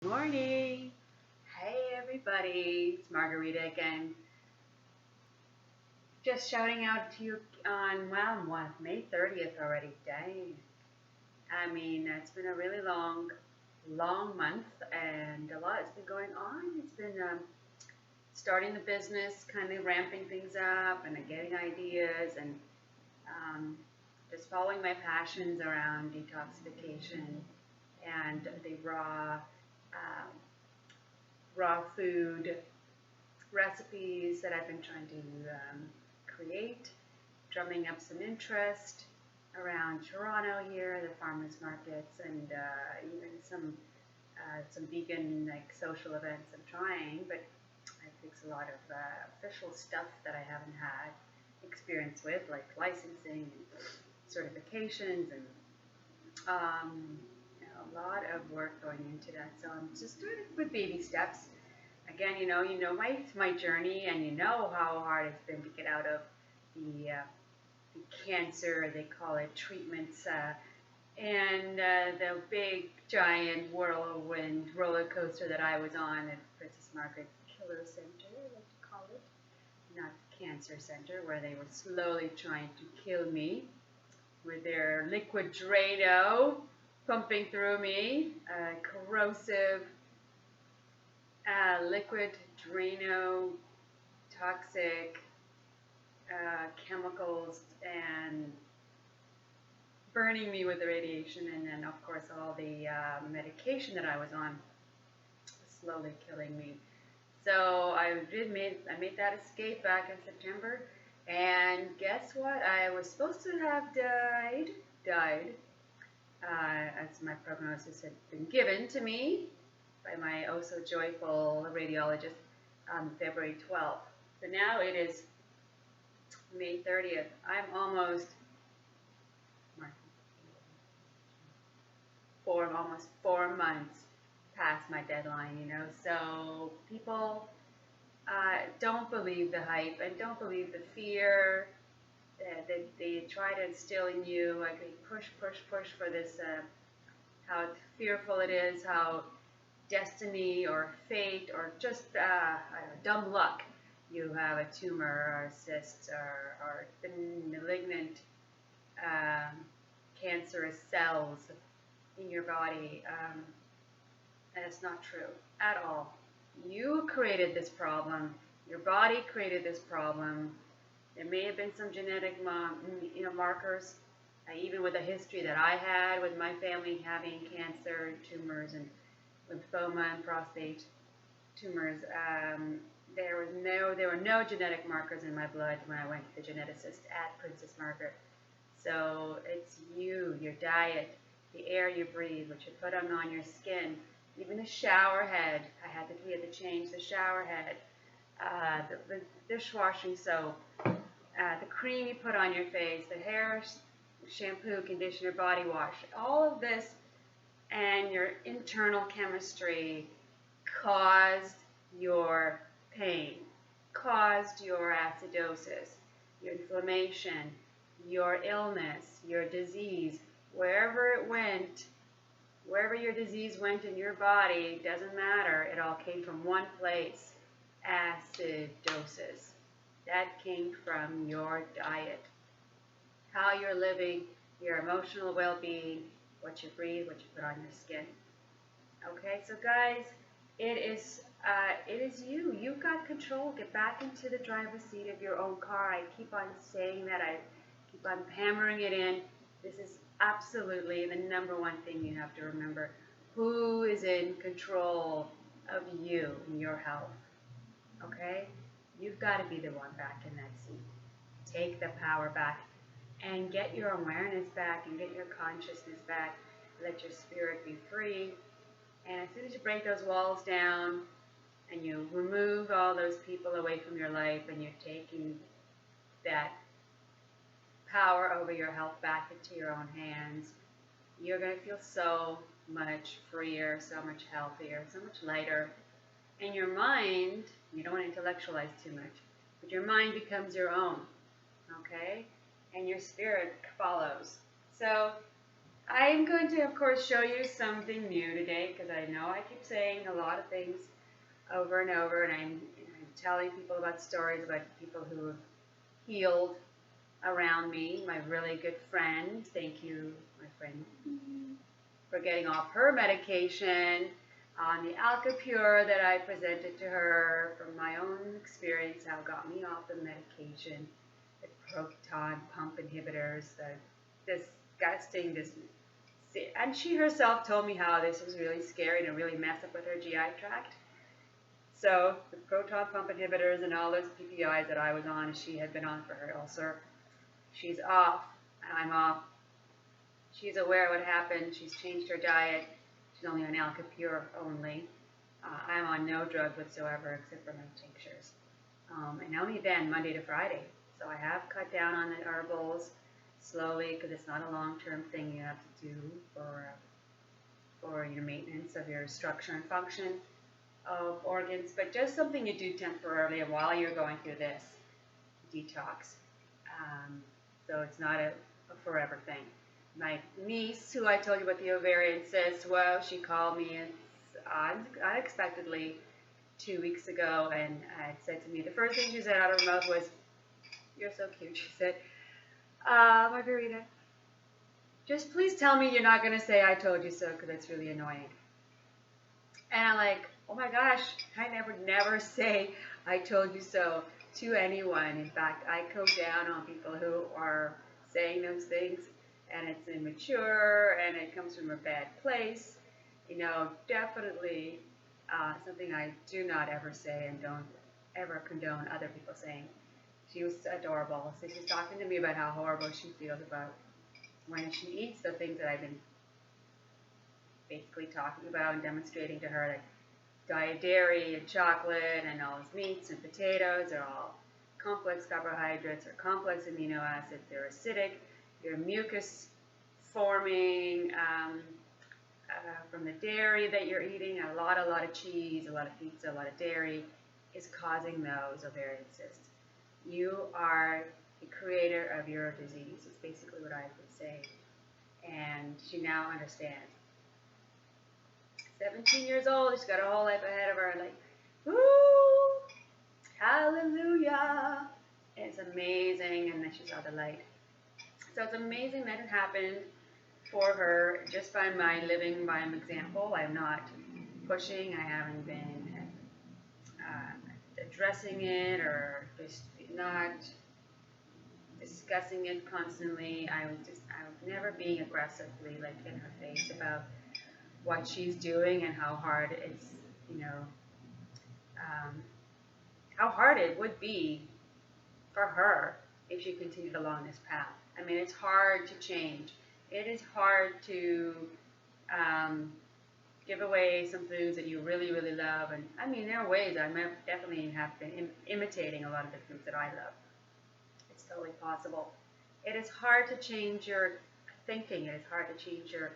morning. Hey everybody, it's Margarita again. Just shouting out to you on, May 30th already. Dang. I mean, it's been a really long month and a lot has been going on. It's been starting the business, kind of ramping things up and getting ideas and um, just following my passions around detoxification and the um, raw food recipes that I've been trying to create, drumming up some interest around Toronto here, the farmers markets, and even some vegan social events I'm trying, but it takes a lot of official stuff that I haven't had experience with, like licensing and certifications and a lot of work going into that. So I'm just doing it with baby steps. Again, my journey, and you know how hard it's been to get out of the cancer, they call it treatments, and the big giant whirlwind roller coaster that I was on at Princess Margaret Killer Center, I like to call it, not Cancer Center, where they were slowly trying to kill me with their liquid Drano pumping through me, corrosive liquid Drano, toxic chemicals, and burning me with the radiation, and then of course all the medication that I was on slowly killing me. So I made that escape back in September, and guess what? I was supposed to have died, as my prognosis had been given to me by my oh so joyful radiologist on February 12th. So now it is May 30th. I'm almost almost 4 months past my deadline. So people don't believe the hype and don't believe the fear that they try to instill in you. Like they push for this, how fearful it is, how destiny or fate or just dumb luck. You have a tumor or a cyst or malignant cancerous cells in your body, and it's not true at all. You created this problem. Your body created this problem. There may have been some genetic markers, even with the history that I had with my family having cancer, tumors, and lymphoma and prostate tumors. There were no genetic markers in my blood when I went to the geneticist at Princess Margaret. So it's you, your diet, the air you breathe, what you put on your skin, even the shower head. We had to change the shower head, the dishwashing soap, the cream you put on your face, the hair shampoo, conditioner, body wash, all of this, and your internal chemistry caused your pain, caused your acidosis, your inflammation, your illness, your disease. Wherever your disease went in your body, doesn't matter. It all came from one place, acidosis. That came from your diet, how you're living, your emotional well-being, what you breathe, what you put on your skin. Okay, so guys, it is you. You've got control. Get back into the driver's seat of your own car. I keep on saying that. I keep on hammering it in. This is absolutely the number one thing you have to remember. Who is in control of you and your health? Okay? You've got to be the one back in that seat. Take the power back and get your awareness back and get your consciousness back. Let your spirit be free. And as soon as you break those walls down and you remove all those people away from your life and you're taking that power over your health back into your own hands, you're going to feel so much freer, so much healthier, so much lighter. And your mind, you don't want to intellectualize too much, but your mind becomes your own, okay? And your spirit follows. So I'm going to, of course, show you something new today because I know I keep saying a lot of things over and over, and I'm telling people about stories about people who have healed around me. My really good friend, thank you, my friend, for getting off her medication on the Alcapure that I presented to her from my own experience, how it got me off the medication, the proton pump inhibitors, the disgusting, and she herself told me how this was really scary and it really messed up with her GI tract. So the proton pump inhibitors and all those PPIs that I was on, she had been on for her ulcer. She's off, and I'm off. She's aware of what happened. She's changed her diet. She's only on Alcapure only. I'm on no drug whatsoever except for my tinctures. And only then, Monday to Friday. So I have cut down on the herbals slowly because it's not a long-term thing you have to do for your maintenance of your structure and function of organs, but just something you do temporarily while you're going through this detox. So it's not a forever thing. My niece, who I told you about the ovarian cyst, well, she called me unexpectedly 2 weeks ago and had said to me, the first thing she said out of her mouth was, "You're so cute," she said, "Margarita, just please tell me you're not going to say I told you so because it's really annoying." And I'm like, oh my gosh, I never say I told you so to anyone. In fact, I go down on people who are saying those things, and it's immature, and it comes from a bad place. Definitely something I do not ever say and don't ever condone other people saying. She was adorable. So she's talking to me about how horrible she feels about when she eats the things that I've been basically talking about and demonstrating to her, like diet dairy and chocolate and all these meats and potatoes are all complex carbohydrates or complex amino acids. They're acidic. Your mucus forming from the dairy that you're eating, a lot of cheese, a lot of pizza, a lot of dairy is causing those ovarian cysts. You are the creator of your disease. It's basically what I've been saying. And she now understands. 17 years old, she's got a whole life ahead of her, like, woo, hallelujah. It's amazing, and then she saw the light. So it's amazing that it happened for her just by my living by an example. I'm not pushing, I haven't been addressing it or just not discussing it constantly. I was never being aggressively like in her face about what she's doing and how hard it's, how hard it would be for her if she continued along this path. I mean, it's hard to change. It is hard to give away some foods that you really, really love. And I mean, there are ways I definitely have been imitating a lot of the foods that I love. It's totally possible. It is hard to change your thinking. It is hard to change your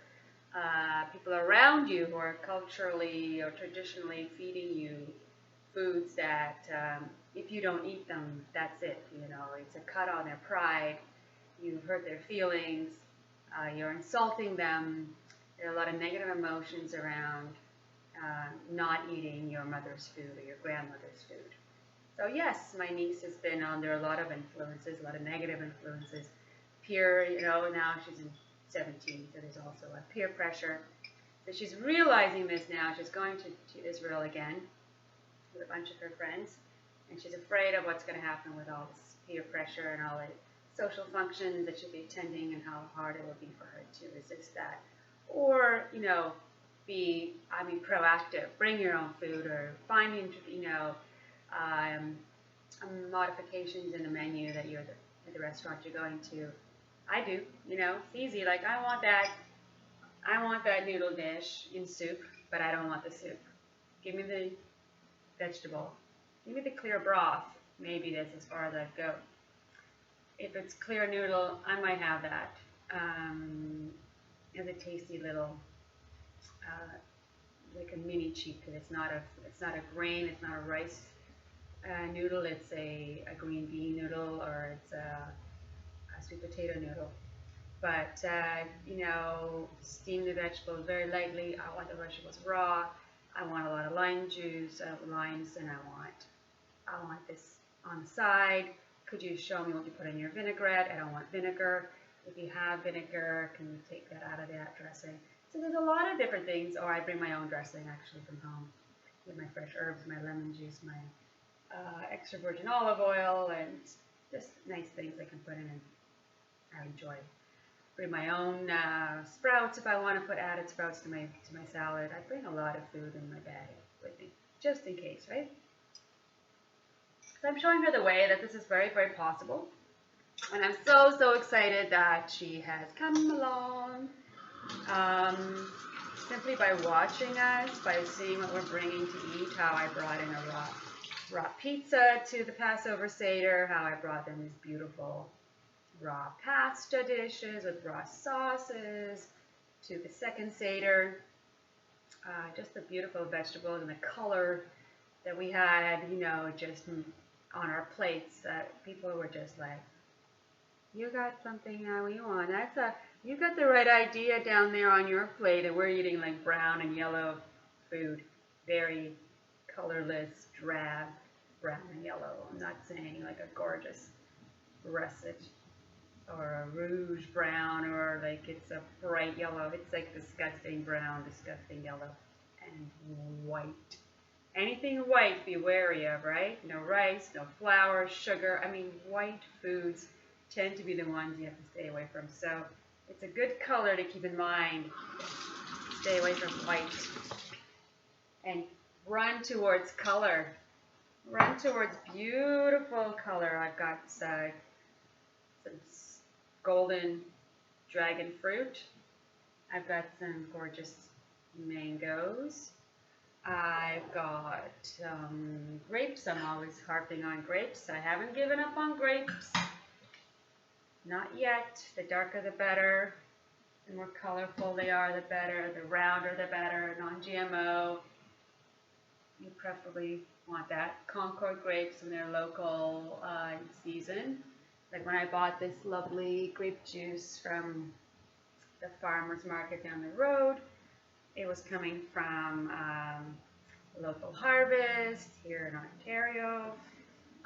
people around you who are culturally or traditionally feeding you foods that if you don't eat them, that's it. It's a cut on their pride. You hurt their feelings. You're insulting them. There are a lot of negative emotions around not eating your mother's food or your grandmother's food. So yes, my niece has been under a lot of influences, a lot of negative influences. Peer, now she's in 17, so there's also a peer pressure. So she's realizing this now. She's going to Israel again with a bunch of her friends, and she's afraid of what's going to happen with all this peer pressure and all the social functions that she'll be attending and how hard it will be for her to resist that. Or, be proactive, bring your own food or find, modifications in the menu that you're at the restaurant you're going to. I do, it's easy. Like, I want that noodle dish in soup, but I don't want the soup. Give me the vegetable. Give me the clear broth. Maybe that's as far as I'd go. If it's clear noodle, I might have that. As a tasty little, like a mini cheat, because it's not a grain, it's not a rice noodle. It's a green bean noodle, or it's a sweet potato noodle. But, you know, steam the vegetables very lightly. I want the vegetables raw. I want a lot of lime juice, limes, and I want this on the side. Could you show me what you put in your vinaigrette? I don't want vinegar. If you have vinegar, can you take that out of that dressing? So there's a lot of different things. Or I bring my own dressing actually from home with my fresh herbs, my lemon juice, my extra virgin olive oil, and just nice things I can put in and I enjoy. Bring my own sprouts if I want to put added sprouts to my salad. I bring a lot of food in my bag with me, just in case, right? So I'm showing her the way that this is very, very possible. And I'm so, so excited that she has come along. Simply by watching us, by seeing what we're bringing to eat, how I brought in a raw pizza to the Passover Seder, how I brought them these beautiful raw pasta dishes with raw sauces to the second Seder. Just the beautiful vegetables and the color that we had, you know, just on our plates. People were just like, you got something we want. You got the right idea down there on your plate, and we're eating like brown and yellow food. Very colorless, drab, brown and yellow. I'm not saying like a gorgeous russet or a rouge brown or like it's a bright yellow. It's like disgusting brown, disgusting yellow, and white. Anything white, be wary of, right? No rice, no flour, sugar. I mean, white foods tend to be the ones you have to stay away from. So it's a good color to keep in mind. Stay away from white. And run towards color. Run towards beautiful color. I've got some golden dragon fruit. I've got some gorgeous mangoes. I've got grapes. I'm always harping on grapes. I haven't given up on grapes. Not yet. The darker the better. The more colorful they are, the better. The rounder the better. Non-GMO. You preferably want that. Concord grapes in their local season. Like when I bought this lovely grape juice from the farmer's market down the road, it was coming from local harvest here in Ontario,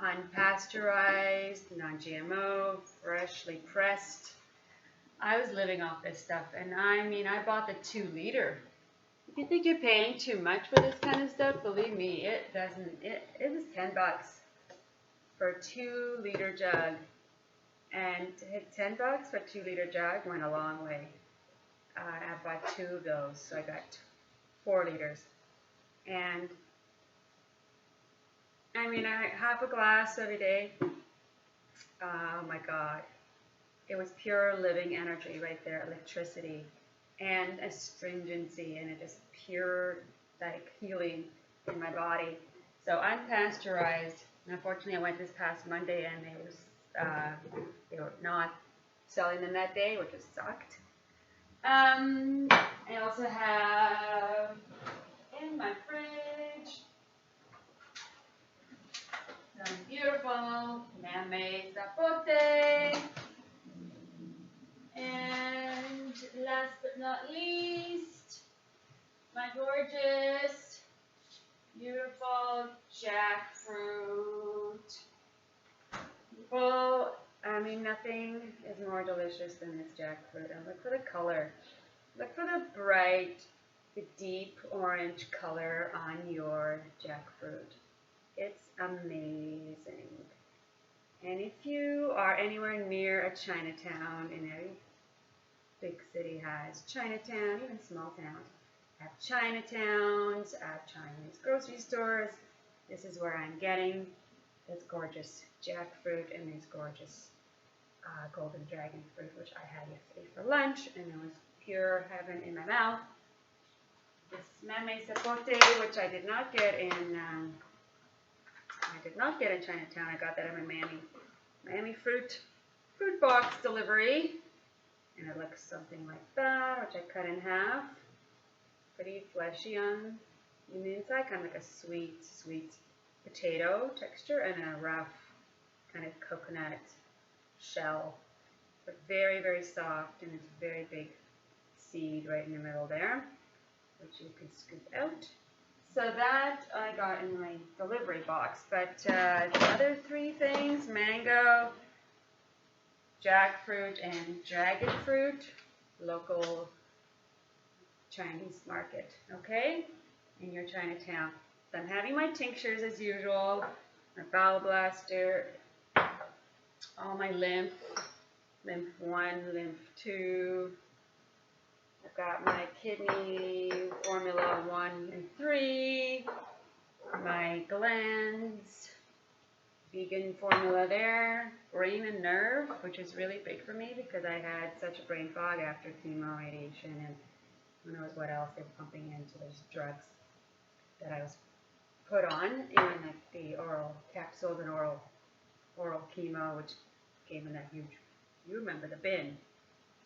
unpasteurized, non-GMO, freshly pressed. I was living off this stuff, and I mean, I bought the 2 liter. If you think you're paying too much for this kind of stuff, believe me, it doesn't. It was $10 for a 2 liter jug, and to hit $10 for a 2 liter jug went a long way. I bought 2 of those, so I got 4 liters. And I mean, I half a glass every day. Oh my God. It was pure living energy right there, electricity and astringency, and it just pure like healing in my body. So unpasteurized. Unfortunately, I went this past Monday and they were not selling them that day, which just sucked. I also have in my fridge some beautiful man-made zapote. And last but not least, my gorgeous, beautiful jackfruit. Well, I mean, nothing is more delicious than this jackfruit. And look for the color. Look for the bright, the deep orange color on your jackfruit. It's amazing. And if you are anywhere near a Chinatown, in every big city has Chinatown, even small towns have Chinatowns, have Chinese grocery stores. This is where I'm getting this gorgeous jackfruit and this gorgeous golden dragon fruit, which I had yesterday for lunch, and it was pure heaven in my mouth. This man-made zapote, which I did not get in Chinatown. I got that in my Miami fruit box delivery, and it looks something like that, which I cut in half. Pretty fleshy on the inside, kind of like a sweet potato texture, and a rough kind of coconut shell but very, very soft, and it's a very big seed right in the middle there, which you can scoop out. So that I got in my delivery box. But the other three things, mango, jackfruit, and dragon fruit, local Chinese market, okay, in your Chinatown. So I'm having my tinctures as usual, my bowel blaster, all my lymph 1, lymph 2. I've got my kidney formula 1 and 3, my glands, vegan formula there, brain and nerve, which is really big for me because I had such a brain fog after chemo radiation and who knows what else they were pumping into those drugs that I was put on in the oral capsules and oral chemo, which came in that huge, you remember the bin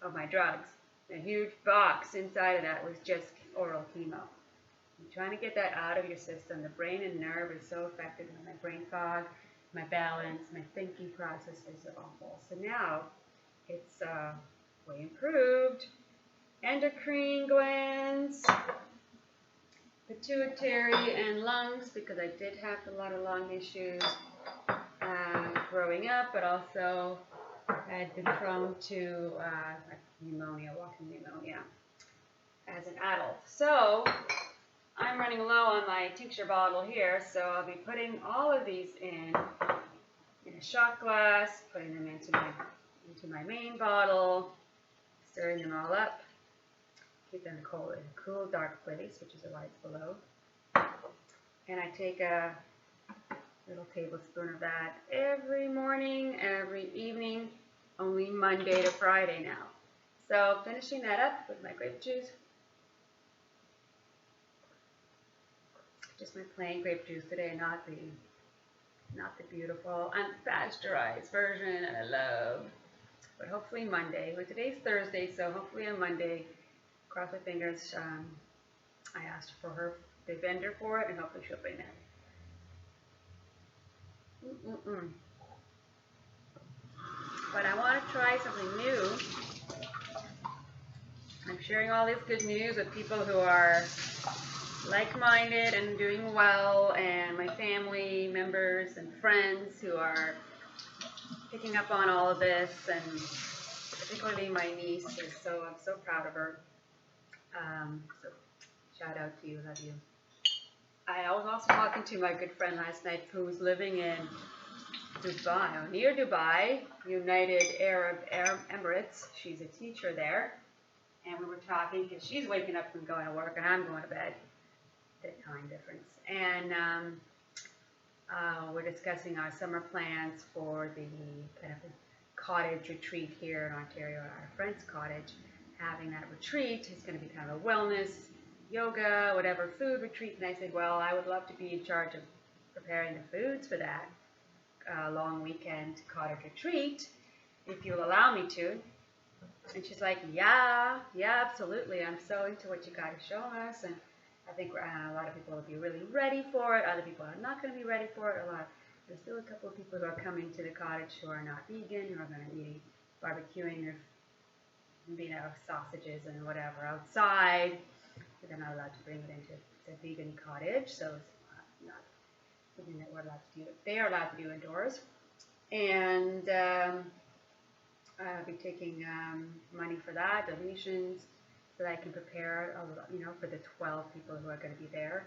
of my drugs. A huge box inside of that was just oral chemo. I'm trying to get that out of your system. The brain and nerve is so affected by my brain fog, my balance, my thinking process is awful. So now it's way improved. Endocrine glands, pituitary, and lungs, because I did have a lot of lung issues growing up, but also had been prone to pneumonia, walking pneumonia, as an adult. So I'm running low on my tincture bottle here, so I'll be putting all of these in a shot glass, putting them into my main bottle, stirring them all up. Keep them cool in a cool, dark place, which is why it's below. And I take a little tablespoon of that every morning, every evening, only Monday to Friday now. So finishing that up with my grape juice. Just my plain grape juice today, not the beautiful unpasteurized version that I love. But hopefully Monday. Well, today's Thursday, so hopefully on Monday, cross my fingers. I asked for her, the vendor for it, and hopefully she'll bring that. But I want to try something new. I'm sharing all this good news with people who are like-minded and doing well, and my family members and friends who are picking up on all of this, and particularly my niece. I'm so proud of her. So shout out to you, love you. I was also talking to my good friend last night who's living in Dubai, or near Dubai, United Arab Emirates. She's a teacher there. And we were talking because she's waking up and going to work and I'm going to bed. The time difference. And we're discussing our summer plans for the kind of cottage retreat here in Ontario at our friend's cottage. Having that retreat is going to be kind of a wellness, yoga, whatever, food retreat. And I said, well, I would love to be in charge of preparing the foods for that long weekend cottage retreat, if you'll allow me to. And she's like, yeah, absolutely. I'm so into what you guys are showing us. And I think a lot of people will be really ready for it. Other people are not going to be ready for it. There's still a couple of people who are coming to the cottage who are not vegan, who are going to be barbecuing their sausages and whatever outside. But they're not allowed to bring it into the vegan cottage, so it's not something that we're allowed to do. They are allowed to do indoors. And I'll be taking money for that, donations, so that I can prepare, for the 12 people who are going to be there.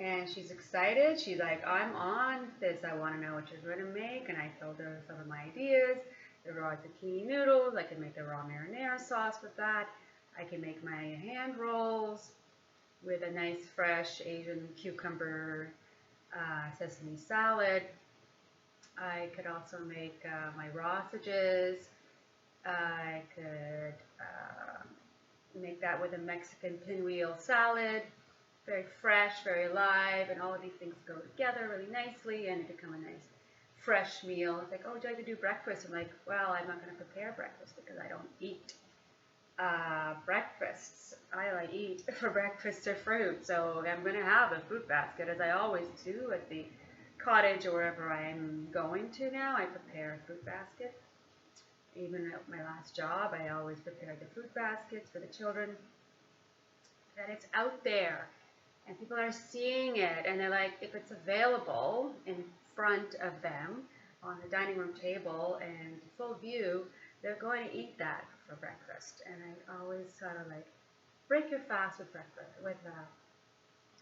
And she's excited. She's like, I'm on this. I want to know what you're going to make. And I told her some of my ideas. The raw zucchini noodles. I can make the raw marinara sauce with that. I can make my hand rolls with a nice fresh Asian cucumber sesame salad. I could also make my raw sausages. I could make that with a Mexican pinwheel salad. Very fresh, very alive, and all of these things go together really nicely and become a nice fresh meal. It's like, oh, would you like to do breakfast? I'm like, well, I'm not going to prepare breakfast because I don't eat breakfasts. I eat for breakfast or fruit, so I'm going to have a fruit basket, as I always do at the cottage or wherever I'm going to now. I prepare a fruit basket. Even at my last job, I always prepared the fruit baskets for the children. That it's out there and people are seeing it, and they're like, if it's available in front of them on the dining room table and full view, they're going to eat that for breakfast. And I always sort of like, break your fast with breakfast,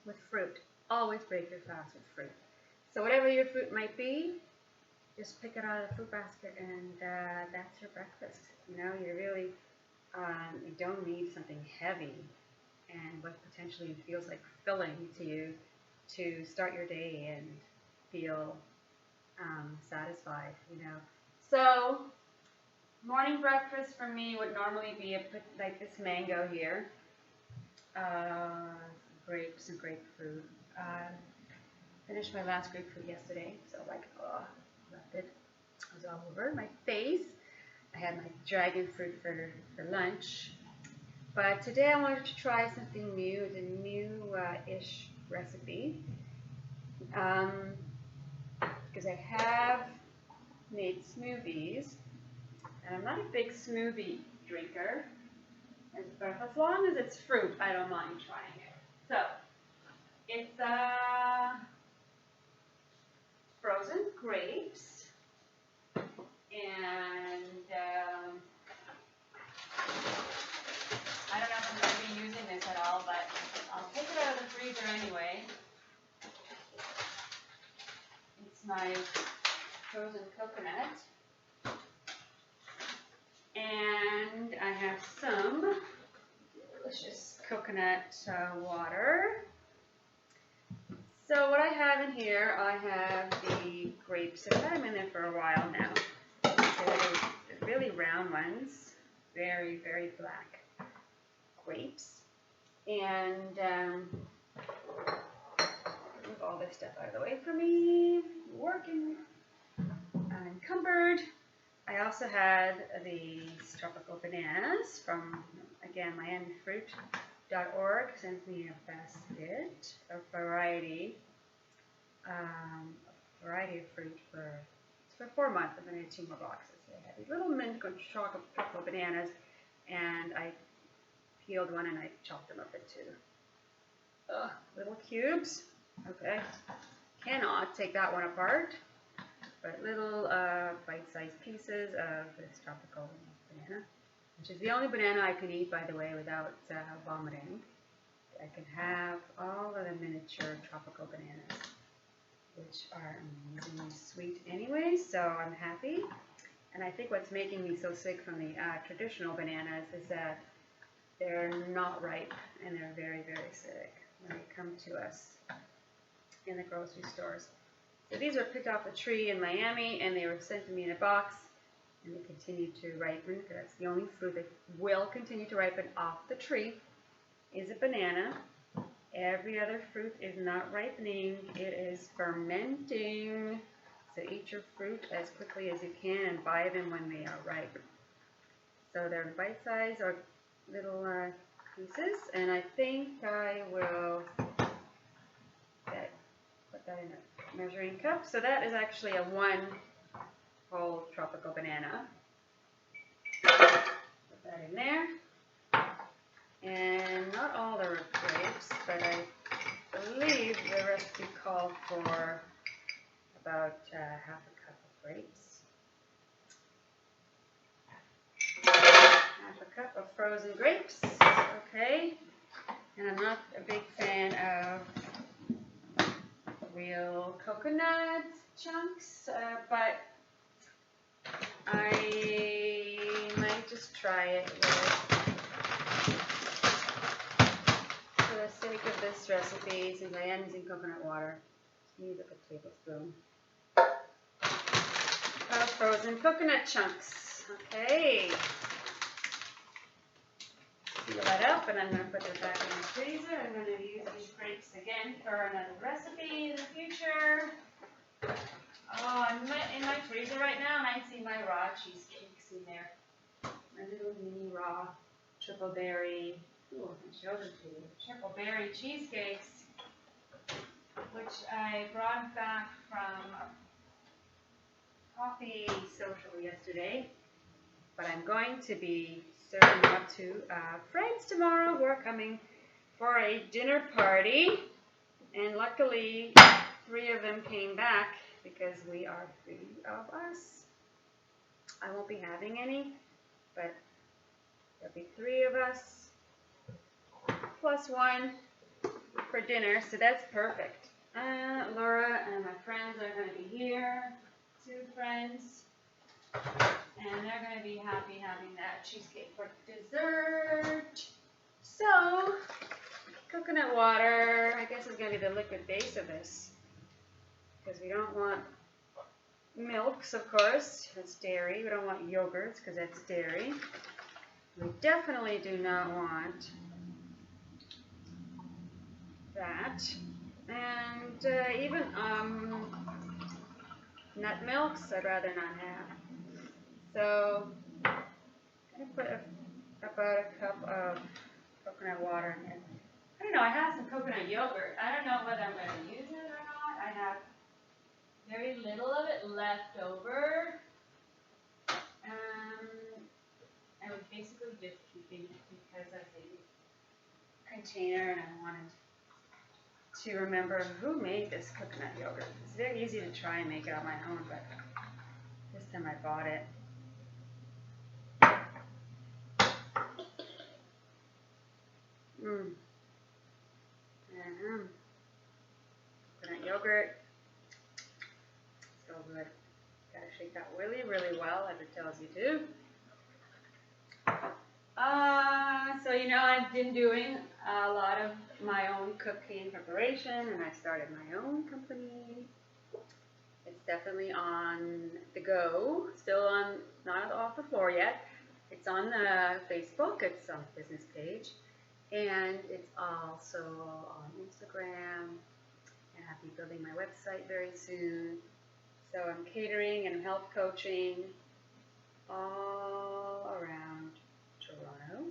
with fruit. Always break your fast with fruit. So whatever your fruit might be, just pick it out of the fruit basket, and that's your breakfast. You know, you don't need something heavy and what potentially feels like filling to you to start your day and feel satisfied, you know. So morning breakfast for me would normally be like this mango here, grapes and grapefruit. Finished my last grapefruit yesterday, so like, left it. It was all over my face. I had my dragon fruit for lunch. But today I wanted to try something new. It's a new-ish recipe. Because I have made smoothies, and I'm not a big smoothie drinker. But as long as it's fruit, I don't mind trying it. So, it's frozen grapes, and I don't know if I'm going to be using this at all, but I'll take it out of the freezer anyway. It's my frozen coconut. And I have some delicious coconut water. So what I have in here, I have the grapes. I've had them in there for a while now. They're really round ones, very, very black grapes. And move all this stuff out of the way for me. Working unencumbered. I also had these tropical bananas from, again, MiamiFruit.org sends me a basket, a variety of fruit for 4 months. I'm going to get 2 more boxes. I had these little mint tropical bananas, and I peeled one and I chopped them up into little cubes. Okay, cannot take that one apart. But little bite-sized pieces of this tropical banana, which is the only banana I can eat, by the way, without vomiting. I can have all of the miniature tropical bananas, which are amazingly sweet anyway, so I'm happy. And I think what's making me so sick from the traditional bananas is that they're not ripe, and they're very, very acidic when they come to us in the grocery stores. So these were picked off the tree in Miami, and they were sent to me in a box, and they continue to ripen. That's the only fruit that will continue to ripen off the tree is a banana. Every other fruit is not ripening. It is fermenting. So eat your fruit as quickly as you can and buy them when they are ripe. So they're bite-sized or little pieces, and I think I will put that in a measuring cup. So that is actually a 1 whole tropical banana. Put that in there. And not all the grapes, but I believe the recipe called for about half a cup of grapes. Half a cup of frozen grapes. Okay. And I'm not a big fan of real coconut chunks, but I might just try it for the sake of this recipe, since I am using coconut water. Just use a tablespoon of frozen coconut chunks. Okay. Seal that up, and I'm going to put it back in the freezer. I'm going to use these grapes again for another recipe in the future. Oh, I'm in my freezer right now, and I see my raw cheesecakes in there. My little mini raw triple berry. Ooh, I can show them to you. Triple berry cheesecakes, which I brought back from a coffee social yesterday. but I'm going to be serving up to friends tomorrow who are coming for a dinner party, and luckily 3 of them came back because we are 3 of us. I won't be having any, but there'll be 3 of us plus 1 for dinner, so that's perfect. Laura and my friends are going to be here, 2 friends, and they're going to be happy having that cheesecake for dessert. So, coconut water, I guess, is going to be the liquid base of this, because we don't want milks, of course, that's dairy. We don't want yogurts, because that's dairy. We definitely do not want that. And even nut milks, I'd rather not have. So, I'm going to put about a cup of coconut water in it. I don't know, I have some coconut yogurt. I don't know whether I'm going to use it or not. I have very little of it left over. I was basically just keeping it because of the container, and I wanted to remember who made this coconut yogurt. It's very easy to try and make it on my own, but this time I bought it. Coconut yogurt, so good. Gotta shake that really, really well, as it tells you to. So I've been doing a lot of my own cooking preparation, and I started my own company. It's definitely on the go, still not off the floor yet. It's on the Facebook, it's on the business page, and it's also on Instagram, and I'll be building my website very soon. So I'm catering and health coaching all around Toronto.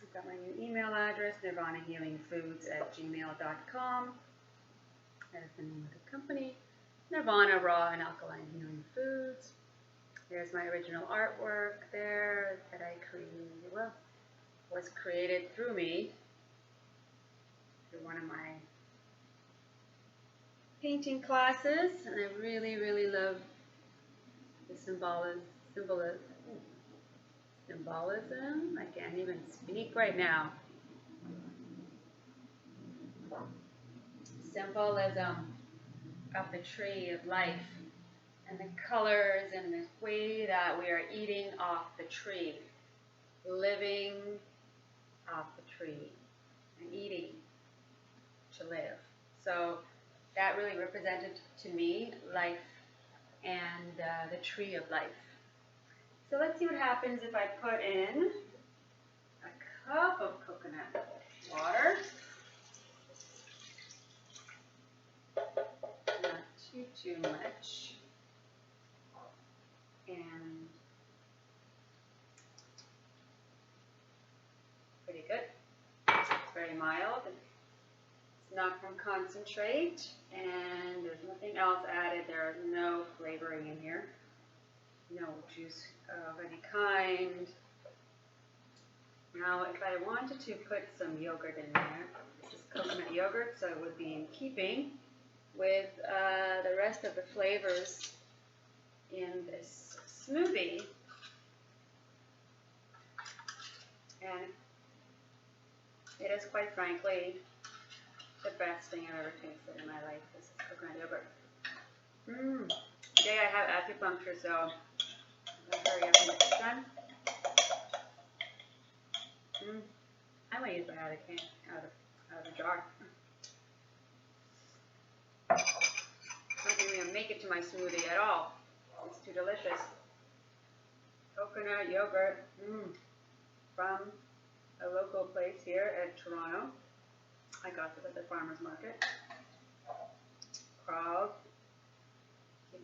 I've got my new email address, nirvanahealingfoods@gmail.com. That is the name of the company. Nirvana Raw and Alkaline Healing Foods. There's my original artwork there that I created, was created through me, through one of my painting classes, and I really, really love the symbolism. I can't even speak right now. Symbolism of the tree of life, and the colors and the way that we are eating off the tree, living off the tree, and eating to live. So that really represented to me life and the tree of life. So let's see what happens if I put in a cup of coconut water. Not too much. And pretty good. It's very mild. It's not from concentrate, and there's nothing else added. There is no flavoring in here. No juice of any kind. Now, if I wanted to put some yogurt in there, this is coconut yogurt, so it would be in keeping with the rest of the flavors in this smoothie. And it is, quite frankly, the best thing I've ever tasted in my life. This is coconut yogurt. Today I have acupuncture, so I'm going to hurry up and get this done. I might use that out of the jar. Not even going to make it to my smoothie at all. It's too delicious. Coconut yogurt from a local place here at Toronto. I got this at the farmer's market. Called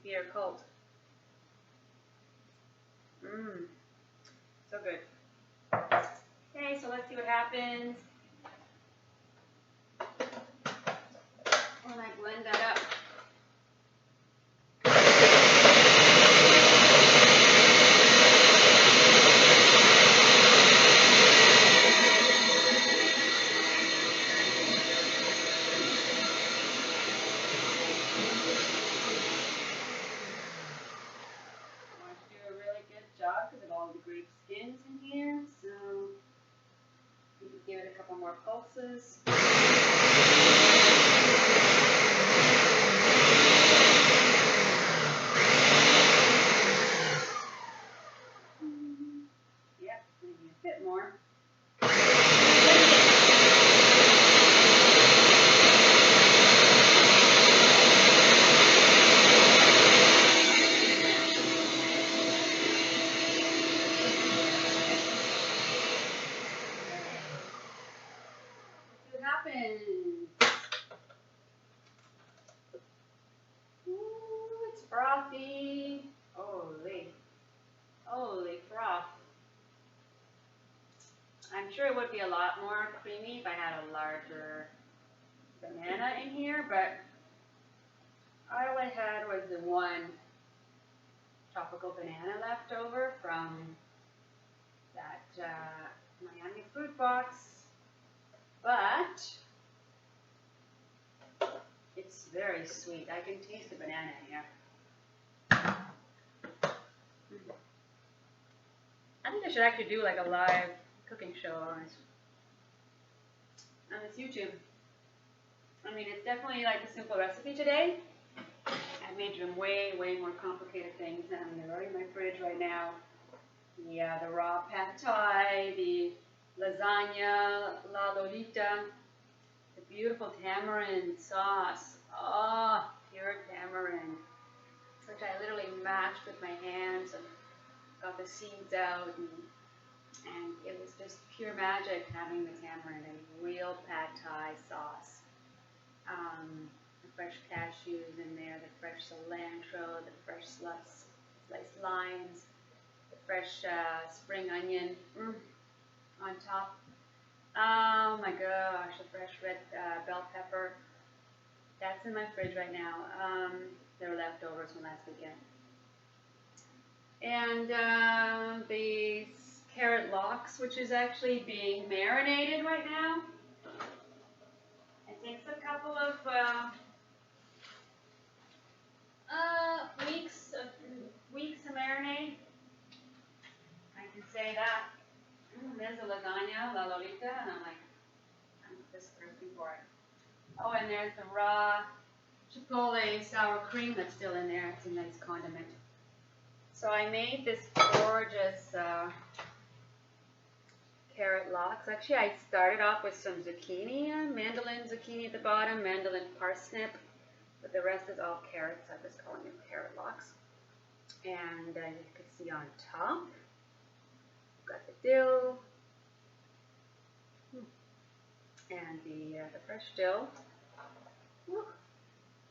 Beer Cult. So good. Okay, so let's see what happens when I blend that up. pulses. Yep, maybe a bit more. Ooh, it's frothy. Holy froth. I'm sure it would be a lot more creamy if I had a larger banana in here, but all I had was the one tropical banana left over from that Miami fruit box. But it's very sweet. I can taste the banana here. I think I should actually do like a live cooking show on this YouTube. I mean, it's definitely like a simple recipe today. I made them way more complicated things, and they're already in my fridge right now. Yeah, the raw pad thai, the lasagna, la lolita, the beautiful tamarind sauce. Oh, pure tamarind, which I literally mashed with my hands and got the seeds out, and it was just pure magic having the tamarind and real pad thai sauce. The fresh cashews in there, the fresh cilantro, the fresh sliced limes, the fresh spring onion on top. Oh my gosh, the fresh red bell pepper. That's in my fridge right now. They were leftovers from last weekend. And the carrot lox, which is actually being marinated right now. It takes a couple of weeks to marinate. I can say that. There's a lasagna, la lolita, and I'm just thirsty for it. Oh, and there's the raw chipotle sour cream that's still in there. It's a nice condiment. So I made this gorgeous carrot lox. Actually, I started off with some zucchini, mandolin zucchini at the bottom, mandolin parsnip, but the rest is all carrots. I'm just calling it carrot lox. And you can see on top, got the dill and the fresh dill,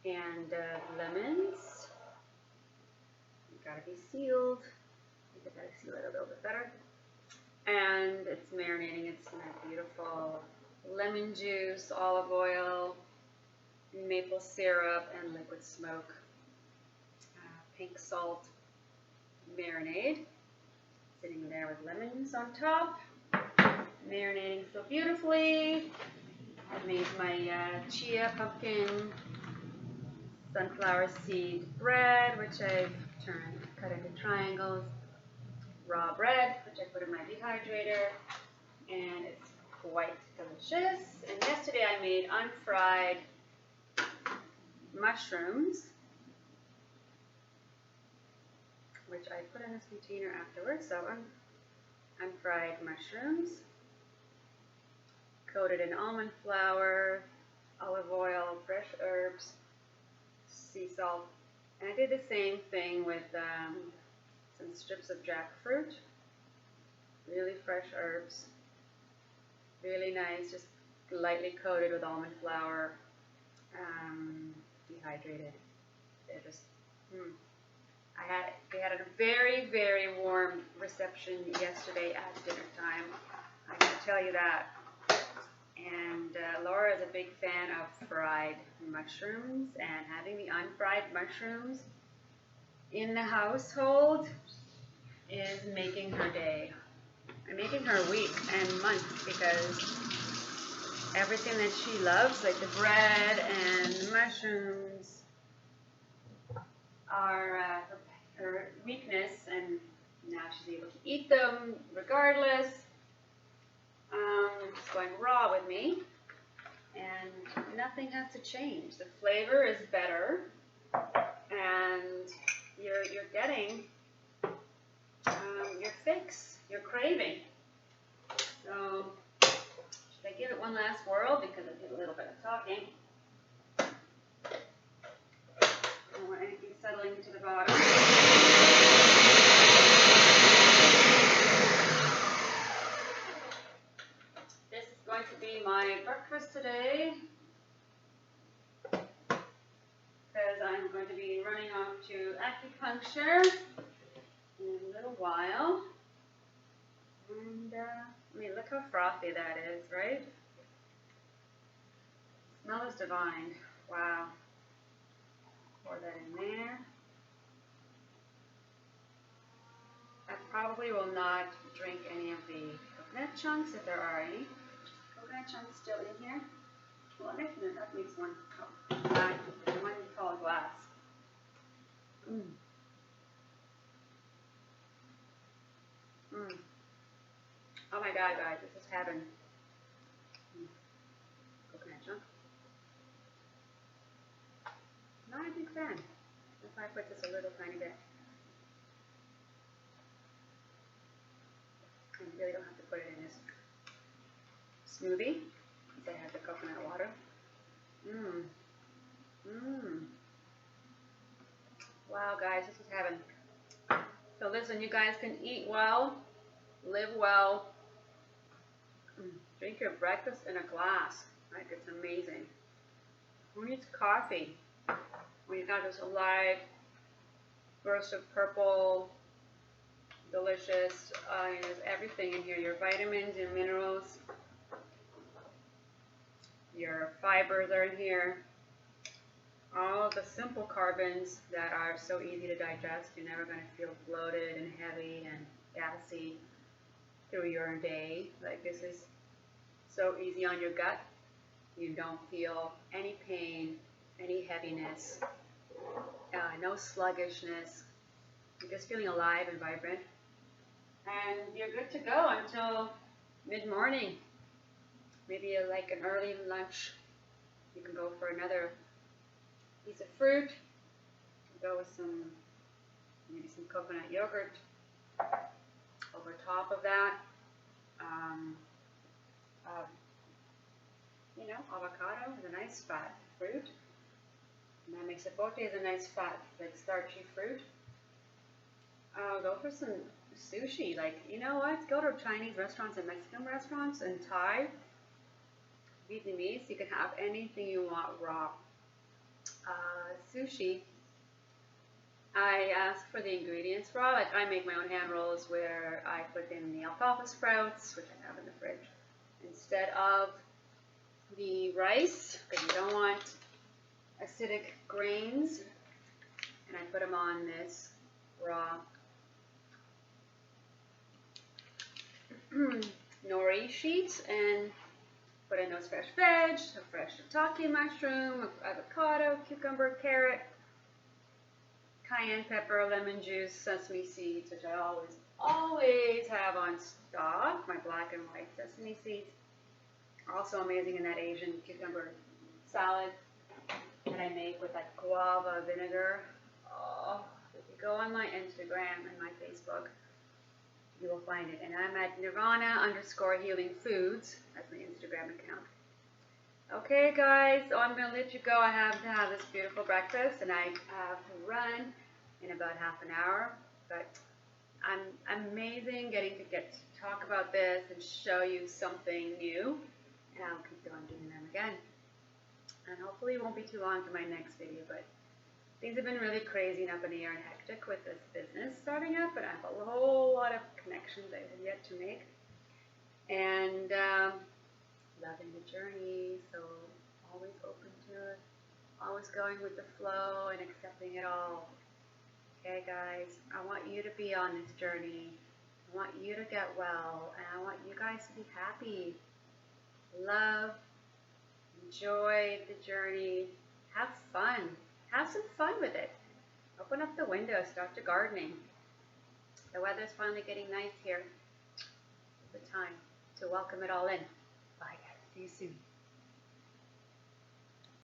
and lemons. Gotta be sealed. I think I gotta seal it a little bit better. And it's marinating. It's in a beautiful lemon juice, olive oil, maple syrup, and liquid smoke. Pink salt marinade. Sitting there with lemons on top. Marinating so beautifully. I made my chia pumpkin sunflower seed bread, which I've cut into triangles. Raw bread, which I put in my dehydrator, and it's quite delicious. And yesterday I made unfried mushrooms, which I put in this container afterwards. So unfried mushrooms, coated in almond flour, olive oil, fresh herbs, sea salt. And I did the same thing with some strips of jackfruit, really fresh herbs, really nice, just lightly coated with almond flour, dehydrated. They're just, they had a very warm reception yesterday at dinner time. I can tell you that. And Laura is a big fan of fried mushrooms, and having the unfried mushrooms in the household is making her day. I'm making her week and month, because everything that she loves, like the bread and the mushrooms, are her weakness, and now she's able to eat them regardless. It's going raw with me, and nothing has to change. The flavor is better, and you're getting your fix, your craving. So should I give it one last whirl because I did a little bit of talking? I don't want anything settling to the bottom. This is going to be my breakfast today because I'm going to be running off to acupuncture in a little while. And I mean, look how frothy that is, right? Smell is divine. Wow. Pour that in there. I probably will not drink any of the coconut chunks if there are any. Coconut chunks still in here. Well, I think that makes one cup. One tall glass. Oh my God, guys, this is heaven. Coconut chunk. Not a big fan. If I put this a little tiny bit. I really don't have to put it in this smoothie because I have the coconut water. Wow, guys, this is heaven. So listen, you guys can eat well, live well, drink your breakfast in a glass. Like, it's amazing. Who needs coffee when you got this alive burst of purple, delicious, there's everything in here, your vitamins, your minerals, your fibers are in here, all of the simple carbons that are so easy to digest. You're never going to feel bloated and heavy and gassy through your day. Like, this is so easy on your gut. You don't feel any pain, any heaviness, no sluggishness. You're just feeling alive and vibrant. And you're good to go until mid-morning. Maybe like an early lunch. You can go for another piece of fruit. Go with maybe some coconut yogurt over top of that. Avocado is a nice fat fruit. And that makes sapote is a nice fat, like starchy fruit. Go for some sushi. Like, you know what? Go to Chinese restaurants and Mexican restaurants and Thai, Vietnamese. You can have anything you want raw. Sushi, I ask for the ingredients raw. Like, I make my own hand rolls where I put in the alfalfa sprouts, which I have in the fridge, instead of the rice, because you don't want acidic grains. And I put them on this raw nori sheet and put in those fresh veg, a fresh shiitake mushroom, avocado, cucumber, carrot, cayenne pepper, lemon juice, sesame seeds, which I always have on stock, my black and white sesame seeds. Also amazing in that Asian cucumber salad that I make with like guava vinegar. Oh, if you go on my Instagram and my Facebook, you will find it. And I'm at Nirvana_Healing Foods. That's my Instagram account. Okay, guys, so I'm going to let you go. I have to have this beautiful breakfast, and I have to run in about half an hour. But I'm amazing getting to talk about this and show you something new. And I'll keep on doing them again. And hopefully it won't be too long to my next video, but things have been really crazy and up in the air and hectic with this business starting up, and I have a whole lot of connections I have yet to make. And loving the journey, so always open to it, always going with the flow and accepting it all. Okay, guys, I want you to be on this journey. I want you to get well, and I want you guys to be happy. Love, enjoy the journey, have fun. Have some fun with it. Open up the window, start your gardening. The weather's finally getting nice here. It's the time. to welcome it all in. Bye guys. See you soon.